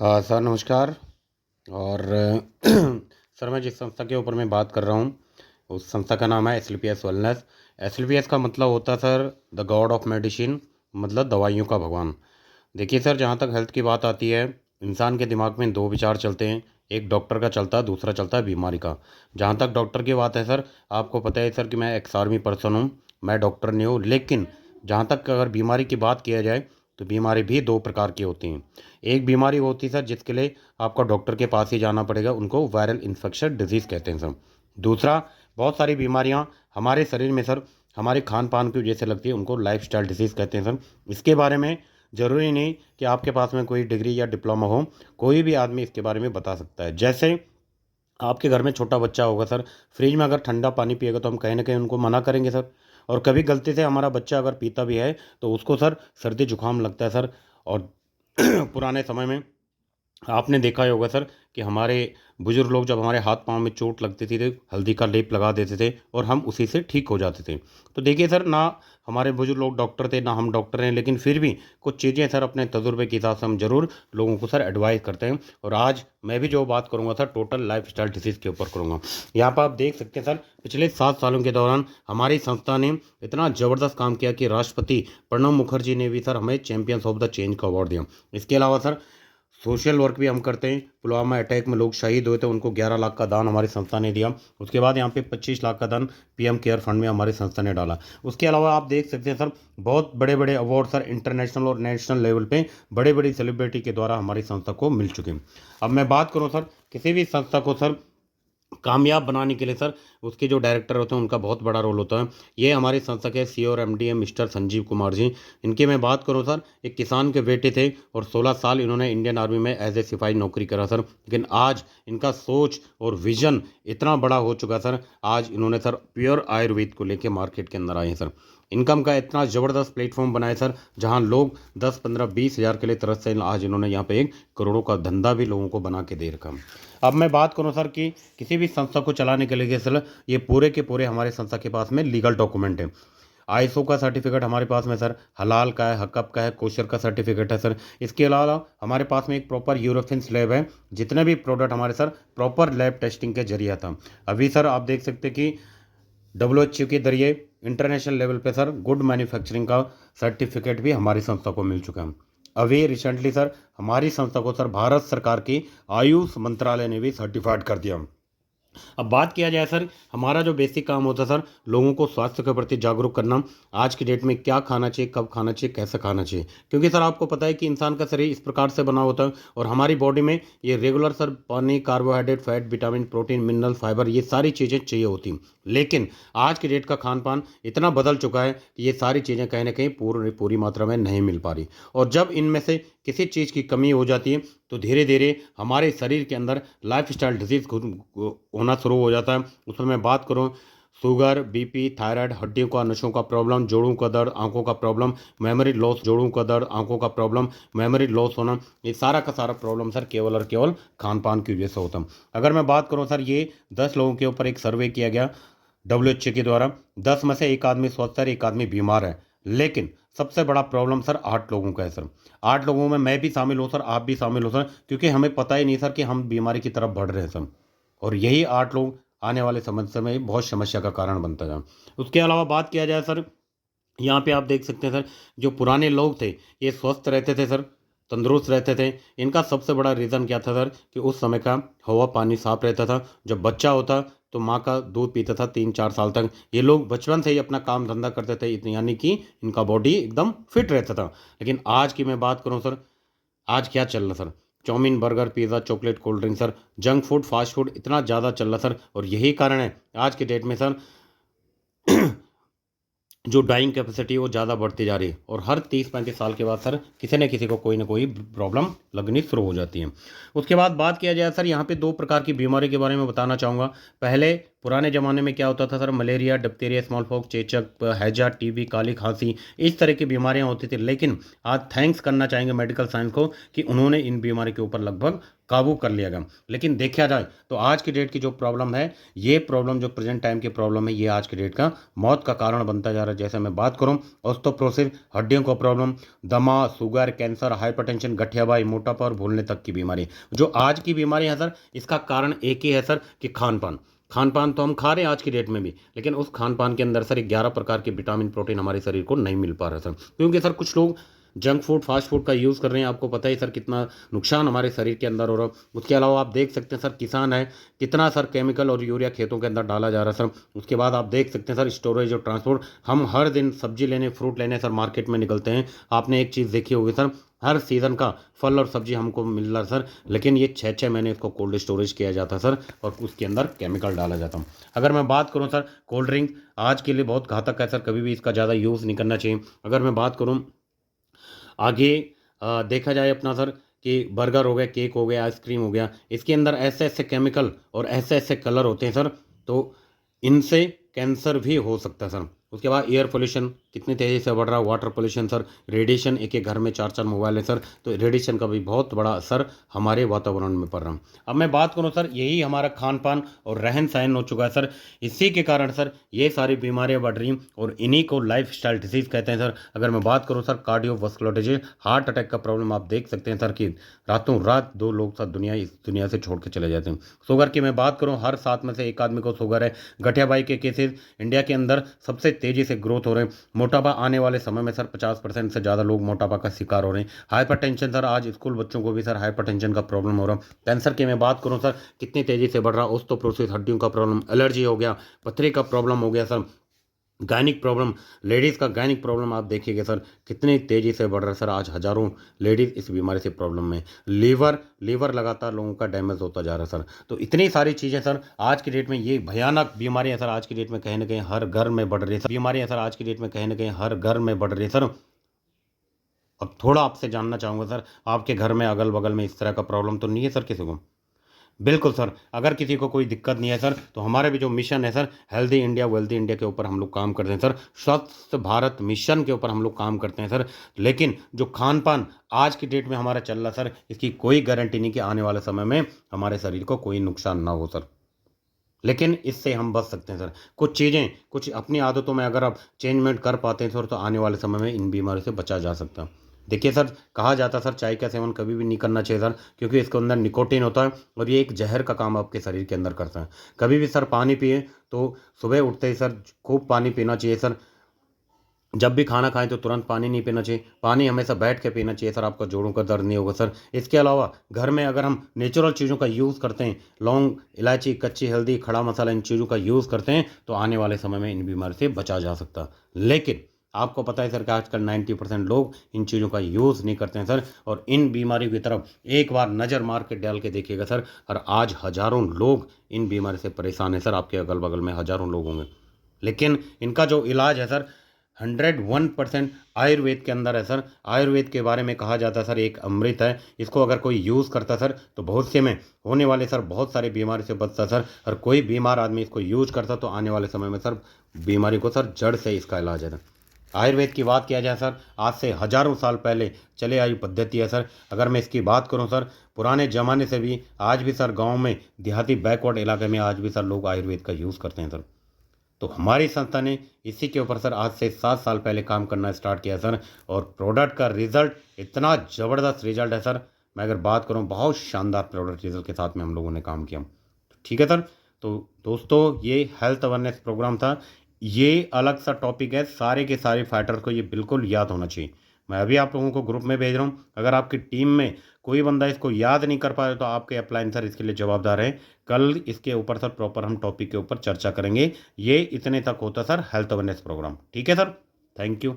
Sir नमस्कार। और sir मैं जिस संस्था के ऊपर मैं बात कर रहा हूँ उस संस्था का नाम है एस वेलनेस। एस का मतलब होता है sir the God of medicine, मतलब दवाइयों का भगवान। देखिए सर, जहाँ तक हेल्थ की बात आती है, इंसान के दिमाग में दो विचार चलते हैं। एक डॉक्टर का चलता है, दूसरा चलता है बीमारी का। जहाँ तक डॉक्टर की बात है सर, आपको पता है सर कि मैं एक्स आर्मी पर्सन हूँ, मैं डॉक्टर नहीं हूँ। लेकिन जहाँ तक अगर बीमारी की बात किया जाए तो बीमारी भी दो प्रकार की होती हैं। एक बीमारी होती है सर जिसके लिए आपको डॉक्टर के पास ही जाना पड़ेगा, उनको वायरल इन्फेक्शन डिजीज़ कहते हैं सर। दूसरा, बहुत सारी बीमारियाँ हमारे शरीर में सर हमारे खान पान की वजह से लगती है, उनको लाइफ स्टाइल डिजीज़ कहते हैं सर। इसके बारे में ज़रूरी नहीं कि आपके पास में कोई डिग्री या डिप्लोमा हो, कोई भी आदमी इसके बारे में बता सकता है। जैसे आपके घर में छोटा बच्चा होगा सर, फ्रिज में अगर ठंडा पानी पिएगा तो हम कहीं ना कहीं उनको मना करेंगे सर। और कभी गलती से हमारा बच्चा अगर पीता भी है तो उसको सर सर्दी जुकाम लगता है सर। और पुराने समय में आपने देखा ही होगा सर कि हमारे बुजुर्ग लोग जब हमारे हाथ पांव में चोट लगती थी तो हल्दी का लेप लगा देते थे और हम उसी से ठीक हो जाते थे। तो देखिए सर, ना हमारे बुजुर्ग लोग डॉक्टर थे ना हम डॉक्टर हैं, लेकिन फिर भी कुछ चीज़ें सर अपने तजुर्बे के हिसाब से हम जरूर लोगों को सर एडवाइस करते हैं। और आज मैं भी जो बात करूंगा sir total life style disease के ऊपर करूंगा। यहाँ पर आप देख सकते हैं सर, पिछले 7 सालों के दौरान हमारी संस्था ने इतना ज़बरदस्त काम किया कि राष्ट्रपति प्रणब मुखर्जी ने भी सर हमें चैंपियंस ऑफ द चेंज का अवार्ड दिया। इसके अलावा सर सोशल वर्क भी हम करते हैं। पुलवामा अटैक में लोग शहीद हुए थे, उनको 11 लाख का दान हमारी संस्था ने दिया। उसके बाद यहाँ पे 25 लाख का दान पीएम केयर फंड में हमारी संस्था ने डाला। उसके अलावा आप देख सकते हैं सर, बहुत बड़े बड़े अवार्ड सर इंटरनेशनल और नेशनल लेवल पे बड़े बड़ी सेलिब्रिटी के द्वारा हमारी संस्था को मिल चुके हैं। अब मैं बात करूँ सर, किसी भी संस्था को सर कामयाब बनाने के लिए सर उसके जो डायरेक्टर होते हैं उनका बहुत बड़ा रोल होता है। ये हमारी संस्था के सीईओ और एमडी हैं मिस्टर संजीव कुमार जी। इनकी मैं बात करूं सर, एक किसान के बेटे थे और 16 साल इन्होंने इंडियन आर्मी में एज ए सिपाही नौकरी करा सर। लेकिन आज इनका सोच और विजन इतना बड़ा हो चुका सर, आज इन्होंने सर प्योर आयुर्वेद को लेकर मार्केट के अंदर आए हैं सर। इनकम का इतना ज़बरदस्त प्लेटफॉर्म बनाया सर, जहां लोग 10 15 20 हज़ार के लिए तरस से आज इन्होंने यहाँ पे एक करोड़ों का धंधा भी लोगों को बना के दे रखा। अब मैं बात करूं सर कि किसी भी संस्था को चलाने के लिए सर ये पूरे के पूरे हमारे संस्था के पास में लीगल डॉक्यूमेंट है। आईएसओ का सर्टिफिकेट हमारे पास में सर, हलाल का है, हकअप का है, कोशर का सर्टिफिकेट है सर। इसके अलावा हमारे पास में एक प्रॉपर यूरोफिन्स लैब है। जितने भी प्रोडक्ट हमारे सर प्रॉपर लैब टेस्टिंग के जरिए था। अभी सर आप देख सकते हैं कि डब्ल्यू के जरिए इंटरनेशनल लेवल पे सर गुड मैन्युफैक्चरिंग का सर्टिफिकेट भी हमारी संस्था को मिल चुका है। अभी रिसेंटली सर हमारी संस्था को सर भारत सरकार की आयुष मंत्रालय ने भी सर्टिफाइड कर दिया। अब बात किया जाए सर, हमारा जो बेसिक काम होता है सर लोगों को स्वास्थ्य के प्रति जागरूक करना। आज की डेट में क्या खाना चाहिए, कब खाना चाहिए, कैसे खाना चाहिए, क्योंकि सर आपको पता है कि इंसान का शरीर इस प्रकार से बना होता है और हमारी बॉडी में ये रेगुलर सर पानी, carbohydrate, fat, vitamin, protein, mineral, fibre, ये सारी चीज़ें चाहिए होती हैं। लेकिन आज की डेट का खान पान इतना बदल चुका है कि ये सारी चीज़ें कहीं ना कहीं पूरी पूरी मात्रा में नहीं मिल पा रही। और जब इनमें से किसी चीज़ की कमी हो जाती है तो धीरे धीरे हमारे शरीर के अंदर लाइफ स्टाइल डिजीज होना शुरू हो जाता है। उसमें मैं बात करूँ शुगर, बीपी, थायराइड, हड्डियों का, नसों का प्रॉब्लम, जोड़ों का दर्द, आंखों का प्रॉब्लम, मेमोरी लॉस, जोड़ों का दर्द, आंखों का प्रॉब्लम, मेमोरी लॉस होना, ये सारा का सारा प्रॉब्लम सर केवल और केवल खान पान की वजह से होता है। अगर मैं बात करूं सर, ये 10 लोगों के ऊपर एक सर्वे किया गया डब्ल्यू के द्वारा। 10 में से एक आदमी स्वस्थ है, एक आदमी बीमार है। लेकिन सबसे बड़ा प्रॉब्लम सर 8 लोगों का है सर। 8 लोगों में मैं भी शामिल हूँ सर, आप भी शामिल हो सर, क्योंकि हमें पता ही नहीं सर कि हम बीमारी की तरफ बढ़ रहे हैं सर। और यही 8 लोग आने वाले समय में बहुत समस्या का कारण बनता जाए। उसके अलावा बात किया जाए सर, यहाँ पे आप देख सकते हैं सर, जो पुराने लोग थे ये स्वस्थ रहते थे सर, तंदुरुस्त रहते थे। इनका सबसे बड़ा रीज़न क्या था सर कि उस समय का हवा पानी साफ रहता था। जब बच्चा होता तो माँ का दूध पीता था 3 4 साल तक। ये लोग बचपन से ही अपना काम धंधा करते थे, यानी कि इनका बॉडी एकदम फिट रहता था। लेकिन आज की मैं बात करूँ सर, आज क्या चल रहा sir, chowmein, burger, pizza, chocolate, cold drink sir, junk food, fast food इतना ज़्यादा चल रहा सर। और यही कारण है आज के डेट में सर जो डाइंग कैपेसिटी है वो ज़्यादा बढ़ती जा रही है। और हर 30 35 साल के बाद सर किसी न किसी को कोई ना कोई प्रॉब्लम लगनी शुरू हो जाती है। उसके बाद बात किया जाए सर, यहाँ पे 2 प्रकार की बीमारी के बारे में बताना चाहूँगा। पहले पुराने ज़माने में क्या होता था sir, malaria, diphtheria, small pox, चेचक, हैजा, टीबी, काली खांसी, इस तरह की बीमारियां होती थी। लेकिन आज थैंक्स करना चाहेंगे मेडिकल साइंस को कि उन्होंने इन बीमारी के ऊपर लगभग काबू कर लिया गया। लेकिन देखा जाए तो आज की डेट की जो प्रॉब्लम है, ये प्रॉब्लम जो प्रेजेंट टाइम की प्रॉब्लम है, ये आज की डेट का मौत का कारण बनता जा रहा है। जैसे मैं बात करूं, ऑस्टोप्रोसिस, हड्डियों का प्रॉब्लम, दमा, शुगर, कैंसर, हाइपरटेंशन, गठियाबाई, मोटापा और भूलने तक की बीमारी, जो आज की बीमारी है सर, इसका कारण एक ही है सर कि खान पान। खान पान तो हम खा रहे हैं आज की डेट में भी, लेकिन उस खान पान के अंदर सर 11 प्रकार के विटामिन प्रोटीन हमारे शरीर को नहीं मिल पा रहा सर, क्योंकि सर कुछ लोग जंक फूड, फास्ट फूड का यूज़ कर रहे हैं। आपको पता ही सर कितना नुकसान हमारे शरीर के अंदर हो रहा है। उसके अलावा आप देख सकते हैं सर, किसान है, कितना सर केमिकल और यूरिया खेतों के अंदर डाला जा रहा है सर। उसके बाद आप देख सकते हैं सर, स्टोरेज और ट्रांसपोर्ट, हम हर दिन सब्जी लेने, फ्रूट लेने सर मार्केट में निकलते हैं। आपने एक चीज़ देखी होगी सर, हर सीज़न का फल और सब्जी हमको मिल रहा है सर, लेकिन ये 6-6 महीने इसको कोल्ड स्टोरेज किया जाता है सर, और उसके अंदर केमिकल डाला जाता है। अगर मैं बात करूं सर, कोल्ड ड्रिंक आज के लिए बहुत घातक है सर, कभी भी इसका ज़्यादा यूज़ नहीं करना चाहिए। अगर मैं बात करूं आगे, देखा जाए अपना सर, कि बर्गर हो गया, केक हो गया, आइसक्रीम हो गया, इसके अंदर ऐसे ऐसे केमिकल और ऐसे ऐसे कलर होते हैं सर, तो इनसे कैंसर भी हो सकता है सर। उसके बाद एयर पोल्यूशन कितनी तेज़ी से बढ़ रहा है, वाटर पोल्यूशन सर, रेडिएशन, एक एक घर में 4-4 मोबाइल है सर, तो रेडिएशन का भी बहुत बड़ा असर हमारे वातावरण में पड़ रहा है। अब मैं बात करूं सर, यही हमारा खान पान और रहन सहन हो चुका है सर, इसी के कारण सर ये सारी बीमारियां बढ़ रही हैं, और इन्हीं को लाइफ स्टाइल डिजीज़ कहते हैं सर। अगर मैं बात करूं sir, cardiovascular disease, heart attack का प्रॉब्लम आप देख सकते हैं सर, कि रातों रात 2 लोग सर इस दुनिया से छोड़ के चले जाते हैं। शुगर की मैं बात करूं, हर 7 में से 1 आदमी को शुगर है। गठियाबाई के केसेस इंडिया के अंदर सबसे तेज़ी से ग्रोथ हो रहे हैं। मोटापा आने वाले समय में सर 50% से ज़्यादा लोग मोटापा का शिकार हो रहे हैं। हाइपरटेंशन सर, आज स्कूल बच्चों को भी सर हाइपरटेंशन का प्रॉब्लम हो रहा है। कैंसर की मैं बात करूं सर, कितनी तेज़ी से बढ़ रहा, ऑस्टियोपोरोसिस, हड्डियों का प्रॉब्लम, एलर्जी हो गया, पथरी का प्रॉब्लम हो गया सर, गायनिक प्रॉब्लम, लेडीज़ का गायनिक प्रॉब्लम आप देखिएगा सर, कितनी तेज़ी से बढ़ रहा है सर। आज हज़ारों लेडीज़ इस बीमारी से प्रॉब्लम में, लीवर लीवर लगातार लोगों का डैमेज होता जा रहा है सर। तो इतनी सारी चीज़ें सर आज की डेट में, ये भयानक बीमारियां सर आज की डेट में कहीं ना कहीं हर घर में बढ़ रही है सर। बीमारियां सर आज की डेट में कहीं ना कहीं हर घर में बढ़ रही है सर। अब थोड़ा आपसे जानना चाहूँगा सर, आपके घर में अगल बगल में इस तरह का प्रॉब्लम तो नहीं है सर किसी को? बिल्कुल सर, अगर किसी को कोई दिक्कत नहीं है सर, तो हमारा भी जो मिशन है sir, healthy India wealthy India के ऊपर हम लोग काम करते हैं सर, स्वस्थ भारत मिशन के ऊपर हम लोग काम करते हैं सर। लेकिन जो खान पान आज की डेट में हमारा चल रहा सर, इसकी कोई गारंटी नहीं कि आने वाले समय में हमारे शरीर को कोई नुकसान ना हो सर, लेकिन इससे हम बच सकते हैं सर। कुछ चीज़ें, कुछ अपनी आदतों में अगर आप चेंजमेंट कर पाते हैं सर, तो आने वाले समय में इन बीमारियों से बचा जा सकता है। देखिए सर, कहा जाता है सर, चाय का सेवन कभी भी नहीं करना चाहिए सर, क्योंकि इसके अंदर निकोटीन होता है, और ये एक जहर का काम आपके शरीर के अंदर करता है। कभी भी सर पानी पिए तो सुबह उठते ही सर खूब पानी पीना चाहिए सर। जब भी खाना खाएं तो तुरंत पानी नहीं पीना चाहिए, पानी हमेशा बैठ के पीना चाहिए सर, आपका जोड़ों का दर्द नहीं होगा सर। इसके अलावा घर में अगर हम नेचुरल चीज़ों का यूज़ करते हैं, लौंग, इलायची, कच्ची हल्दी, खड़ा मसाला, इन चीज़ों का यूज़ करते हैं, तो आने वाले समय में इन बीमारी से बचा जा सकता है। लेकिन आपको पता है सर कि आजकल 90% लोग इन चीज़ों का यूज़ नहीं करते हैं सर, और इन बीमारियों की तरफ एक बार नज़र मार के डाल के देखिएगा सर, और आज हज़ारों लोग इन बीमारी से परेशान हैं सर, आपके अगल बगल में हज़ारों लोग होंगे। लेकिन इनका जो इलाज है सर, 101% आयुर्वेद के अंदर है सर। आयुर्वेद के बारे में कहा जाता है सर, एक अमृत है, इसको अगर कोई यूज़ करता सर, तो बहुत से में होने वाले सर बहुत सारी बीमारी से बचता सर। और कोई बीमार आदमी इसको यूज करता, तो आने वाले समय में सर बीमारी को सर जड़ से इसका इलाज है सर। आयुर्वेद की बात किया जाए सर, आज से हजारों साल पहले चले आई पद्धति है सर। अगर मैं इसकी बात करूं सर, पुराने ज़माने से भी आज भी सर गांव में, देहाती बैकवर्ड इलाके में आज भी सर लोग आयुर्वेद का यूज़ करते हैं सर। तो हमारी संस्था ने इसी के ऊपर सर आज से 7 साल पहले काम करना स्टार्ट किया सर, और प्रोडक्ट का रिजल्ट इतना ज़बरदस्त रिजल्ट है सर। मैं अगर बात करूं, बहुत शानदार प्रोडक्ट रिजल्ट के साथ में हम लोगों ने काम किया। ठीक है सर। तो दोस्तों, ये हेल्थ अवेयरनेस प्रोग्राम था, ये अलग सा टॉपिक है, सारे के सारे फाइटर्स को ये बिल्कुल याद होना चाहिए। मैं अभी आप लोगों को ग्रुप में भेज रहा हूँ, अगर आपकी टीम में कोई बंदा इसको याद नहीं कर पा रहे, तो आपके अपलाइन सर इसके लिए जवाबदार हैं। कल इसके ऊपर सर प्रॉपर हम टॉपिक के ऊपर चर्चा करेंगे। ये इतने तक होता सर हेल्थ अवेयरनेस प्रोग्राम। ठीक है सर, थैंक यू।